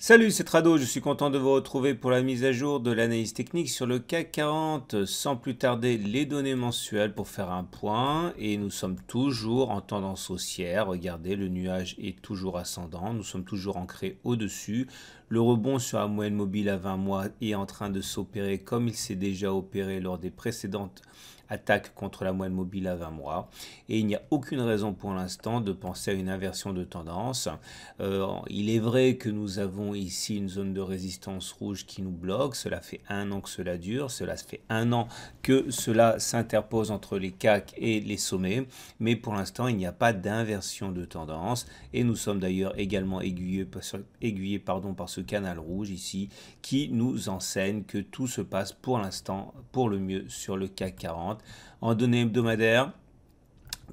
Salut, c'est Trado, je suis content de vous retrouver pour la mise à jour de l'analyse technique sur le CAC 40. Sans plus tarder, les données mensuelles pour faire un point. Et nous sommes toujours en tendance haussière. Regardez, le nuage est toujours ascendant. Nous sommes toujours ancrés au-dessus. Le rebond sur la moyenne mobile à 20 mois est en train de s'opérer comme il s'est déjà opéré lors des précédentes attaque contre la moyenne mobile à 20 mois et il n'y a aucune raison pour l'instant de penser à une inversion de tendance. Il est vrai que nous avons ici une zone de résistance rouge qui nous bloque, cela fait un an que cela dure, cela fait un an que cela s'interpose entre les CAC et les sommets, mais pour l'instant il n'y a pas d'inversion de tendance et nous sommes d'ailleurs également aiguillés par ce canal rouge ici qui nous enseigne que tout se passe pour l'instant pour le mieux sur le CAC 40. En données hebdomadaires,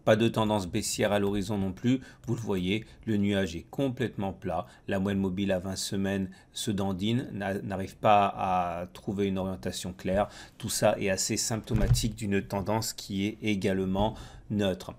pas de tendance baissière à l'horizon non plus. Vous le voyez, le nuage est complètement plat. La moyenne mobile à 20 semaines se dandine, n'arrive pas à trouver une orientation claire. Tout ça est assez symptomatique d'une tendance qui est également neutre.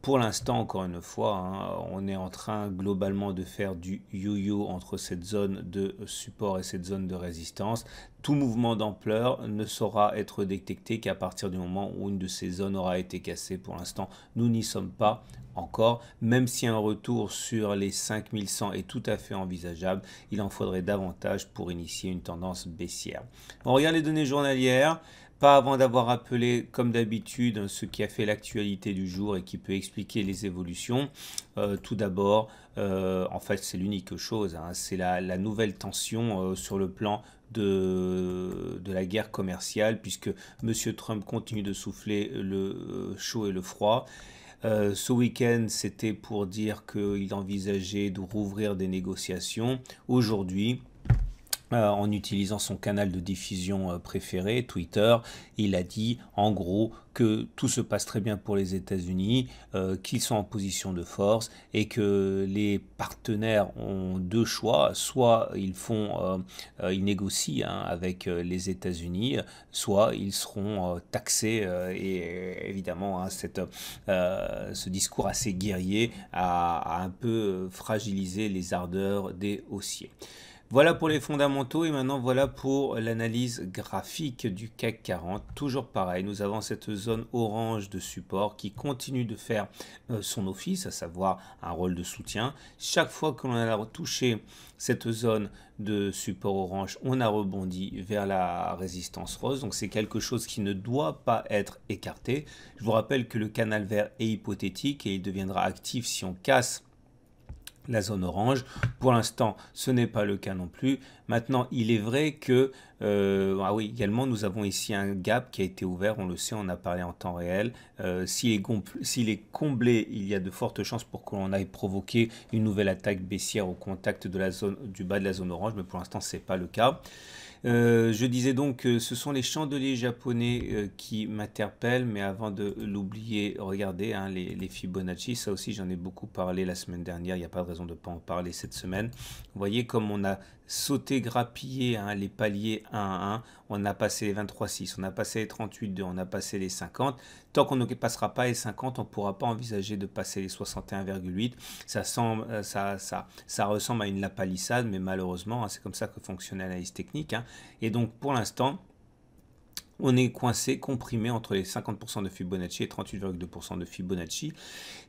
Pour l'instant, encore une fois, hein, on est en train globalement de faire du yo-yo entre cette zone de support et cette zone de résistance. Tout mouvement d'ampleur ne saura être détecté qu'à partir du moment où une de ces zones aura été cassée. Pour l'instant, nous n'y sommes pas encore, même si un retour sur les 5100 est tout à fait envisageable, il en faudrait davantage pour initier une tendance baissière. On regarde les données journalières. Pas avant d'avoir appelé, comme d'habitude, ce qui a fait l'actualité du jour et qui peut expliquer les évolutions. Tout d'abord, en fait, c'est l'unique chose, hein, c'est la nouvelle tension sur le plan de la guerre commerciale, puisque M. Trump continue de souffler le chaud et le froid. Ce week-end, c'était pour dire qu'il envisageait de rouvrir des négociations. Aujourd'hui, en utilisant son canal de diffusion préféré, Twitter, il a dit en gros que tout se passe très bien pour les États-Unis, qu'ils sont en position de force et que les partenaires ont deux choix, soit ils négocient hein, avec les États-Unis, soit ils seront taxés et évidemment hein, ce discours assez guerrier a un peu fragilisé les ardeurs des haussiers. Voilà pour les fondamentaux et maintenant voilà pour l'analyse graphique du CAC 40. Toujours pareil, nous avons cette zone orange de support qui continue de faire son office, à savoir un rôle de soutien. Chaque fois que l'on a touché cette zone de support orange, on a rebondi vers la résistance rose. Donc c'est quelque chose qui ne doit pas être écarté. Je vous rappelle que le canal vert est hypothétique et il deviendra actif si on casse la zone orange. Pour l'instant, ce n'est pas le cas non plus. Maintenant, il est vrai que, oui, également, nous avons ici un gap qui a été ouvert, on le sait, on a parlé en temps réel. S'il est comblé, il y a de fortes chances pour que l'on aille provoquer une nouvelle attaque baissière au contact de la zone, du bas de la zone orange, mais pour l'instant, ce n'est pas le cas. Je disais donc que ce sont les chandeliers japonais qui m'interpellent, mais avant de l'oublier, regardez hein, les Fibonacci, ça aussi j'en ai beaucoup parlé la semaine dernière, il n'y a pas de raison de ne pas en parler cette semaine. Vous voyez comme on a sauté, grappillé hein, les paliers 1 à 1, on a passé les 23,6, on a passé les 38,2, on a passé les 50. Tant qu'on ne passera pas les 50, on ne pourra pas envisager de passer les 61,8. Ça ressemble à une lapalissade, mais malheureusement, hein, c'est comme ça que fonctionne l'analyse technique. Hein. Et donc, pour l'instant, on est coincé, comprimé entre les 50% de Fibonacci et 38,2% de Fibonacci.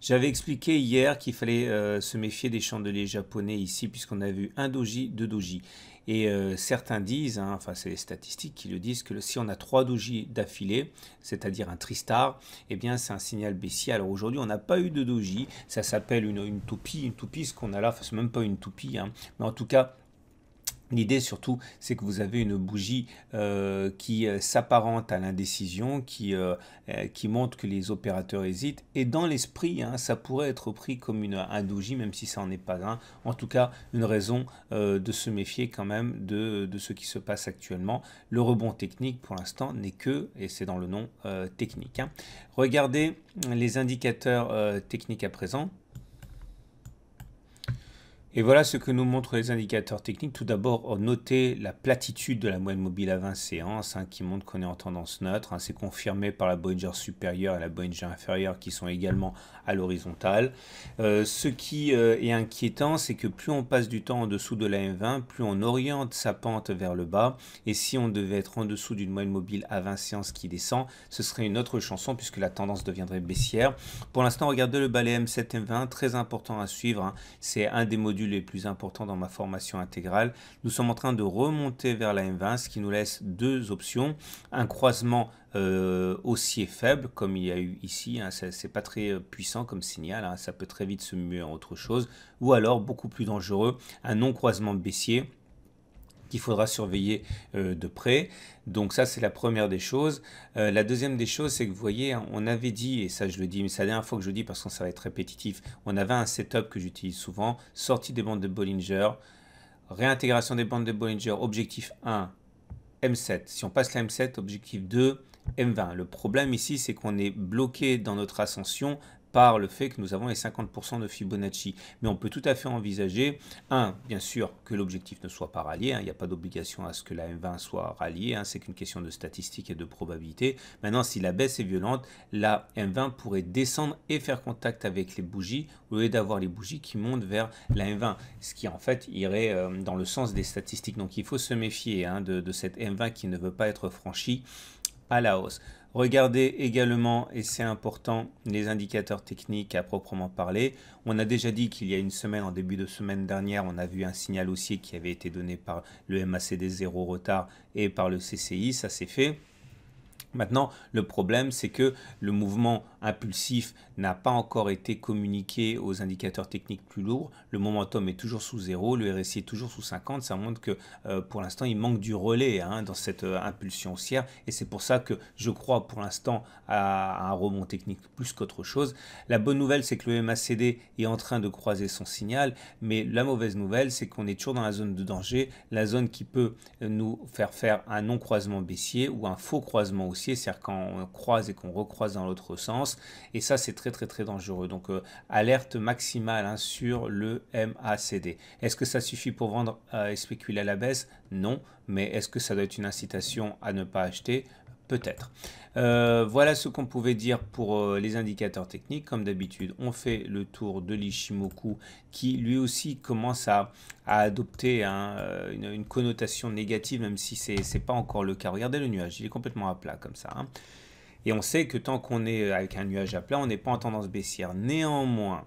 J'avais expliqué hier qu'il fallait se méfier des chandeliers japonais ici, puisqu'on a vu un doji, deux doji. Et certains disent, hein, enfin c'est les statistiques qui le disent, que si on a 3 doji d'affilée, c'est-à-dire un tristar, eh bien c'est un signal baissier. Alors aujourd'hui on n'a pas eu de doji, ça s'appelle une toupie, ce qu'on a là, enfin c'est même pas une toupie, hein, mais en tout cas, l'idée surtout, c'est que vous avez une bougie qui s'apparente à l'indécision, qui montre que les opérateurs hésitent. Et dans l'esprit, hein, ça pourrait être pris comme un doji, même si ça n'en est pas un. En tout cas, une raison de se méfier quand même de ce qui se passe actuellement. Le rebond technique, pour l'instant, n'est que, et c'est dans le nom, technique. Hein. Regardez les indicateurs techniques à présent. Et voilà ce que nous montrent les indicateurs techniques. Tout d'abord, notez la platitude de la moyenne mobile à 20 séances, qui montre qu'on est en tendance neutre. C'est confirmé par la Bollinger supérieure et la Bollinger inférieure qui sont également à l'horizontale. Ce qui est inquiétant, c'est que plus on passe du temps en dessous de la M20, plus on oriente sa pente vers le bas. Et si on devait être en dessous d'une moyenne mobile à 20 séances qui descend, ce serait une autre chanson puisque la tendance deviendrait baissière. Pour l'instant, regardez le balai M7, M20, très important à suivre. C'est un des modules les plus importants dans ma formation intégrale. Nous sommes en train de remonter vers la M20, ce qui nous laisse deux options. Un croisement haussier faible, comme il y a eu ici, c'est pas très puissant comme signal, ça peut très vite se muer en autre chose, ou alors, beaucoup plus dangereux, un non-croisement baissier qu'il faudra surveiller de près. Donc ça, c'est la première des choses. La deuxième des choses, c'est que vous voyez, on avait dit, et ça je le dis, mais c'est la dernière fois que je le dis parce que ça va être répétitif, on avait un setup que j'utilise souvent, sortie des bandes de Bollinger, réintégration des bandes de Bollinger, objectif 1, M7. Si on passe la M7, objectif 2, M20. Le problème ici, c'est qu'on est bloqué dans notre ascension par le fait que nous avons les 50% de Fibonacci. Mais on peut tout à fait envisager, bien sûr, que l'objectif ne soit pas rallié. Il n'y a pas d'obligation à ce que la M20 soit ralliée. C'est qu'une question de statistique et de probabilité. Maintenant, si la baisse est violente, la M20 pourrait descendre et faire contact avec les bougies au lieu d'avoir les bougies qui montent vers la M20. Ce qui, en fait, irait dans le sens des statistiques. Donc, il faut se méfier de cette M20 qui ne veut pas être franchie à la hausse. Regardez également, et c'est important, les indicateurs techniques à proprement parler. On a déjà dit qu'il y a une semaine, en début de semaine dernière, on a vu un signal haussier qui avait été donné par le MACD 0 retard et par le CCI, ça c'est fait. Maintenant, le problème, c'est que le mouvement impulsif n'a pas encore été communiqué aux indicateurs techniques plus lourds. Le momentum est toujours sous 0, le RSI est toujours sous 50. Ça montre que pour l'instant, il manque du relais dans cette impulsion haussière. Et c'est pour ça que je crois pour l'instant à un rebond technique plus qu'autre chose. La bonne nouvelle, c'est que le MACD est en train de croiser son signal. Mais la mauvaise nouvelle, c'est qu'on est toujours dans la zone de danger, la zone qui peut nous faire un non-croisement baissier ou un faux croisement haussier. C'est-à-dire quand on croise et qu'on recroise dans l'autre sens. Et ça, c'est très, très, très dangereux. Donc, alerte maximale sur le MACD. Est-ce que ça suffit pour vendre et spéculer à la baisse? Non. Mais est-ce que ça doit être une incitation à ne pas acheter? Peut-être. Voilà ce qu'on pouvait dire pour les indicateurs techniques. Comme d'habitude, on fait le tour de l'Ichimoku qui lui aussi commence à adopter une connotation négative, même si ce n'est pas encore le cas. Regardez le nuage, il est complètement à plat comme ça. Et on sait que tant qu'on est avec un nuage à plat, on n'est pas en tendance baissière. Néanmoins,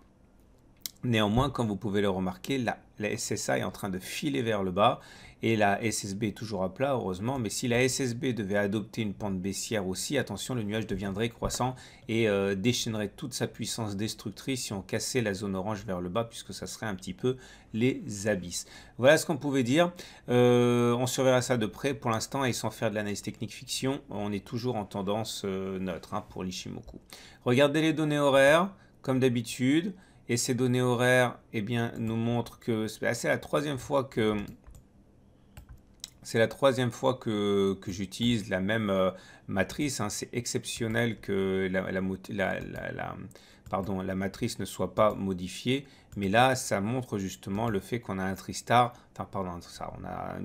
comme vous pouvez le remarquer, la SSA est en train de filer vers le bas et la SSB est toujours à plat, heureusement. Mais si la SSB devait adopter une pente baissière aussi, attention, le nuage deviendrait croissant et déchaînerait toute sa puissance destructrice si on cassait la zone orange vers le bas, puisque ça serait un petit peu les abysses. Voilà ce qu'on pouvait dire. On surveillera ça de près. Pour l'instant, et sans faire de l'analyse technique fiction, on est toujours en tendance neutre pour l'Ichimoku. Regardez les données horaires, comme d'habitude. Et ces données horaires, nous montrent que c'est la troisième fois que j'utilise la même matrice. C'est exceptionnel que la matrice ne soit pas modifiée. Mais là, ça montre justement le fait qu'on a un tristar. On a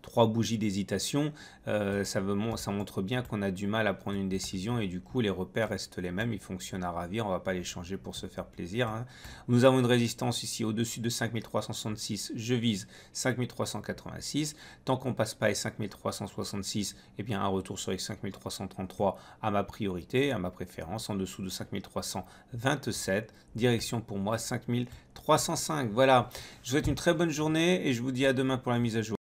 3 bougies d'hésitation. Ça montre bien qu'on a du mal à prendre une décision et du coup, les repères restent les mêmes. Ils fonctionnent à ravir. On ne va pas les changer pour se faire plaisir. Nous avons une résistance ici au-dessus de 5366. Je vise 5386. Tant qu'on ne passe pas les 5366, un retour sur les 5333 à ma priorité, à ma préférence. En dessous de 5327, direction pour moi 5305. Voilà, je vous souhaite une très bonne journée et je vous dis à demain pour la mise à jour.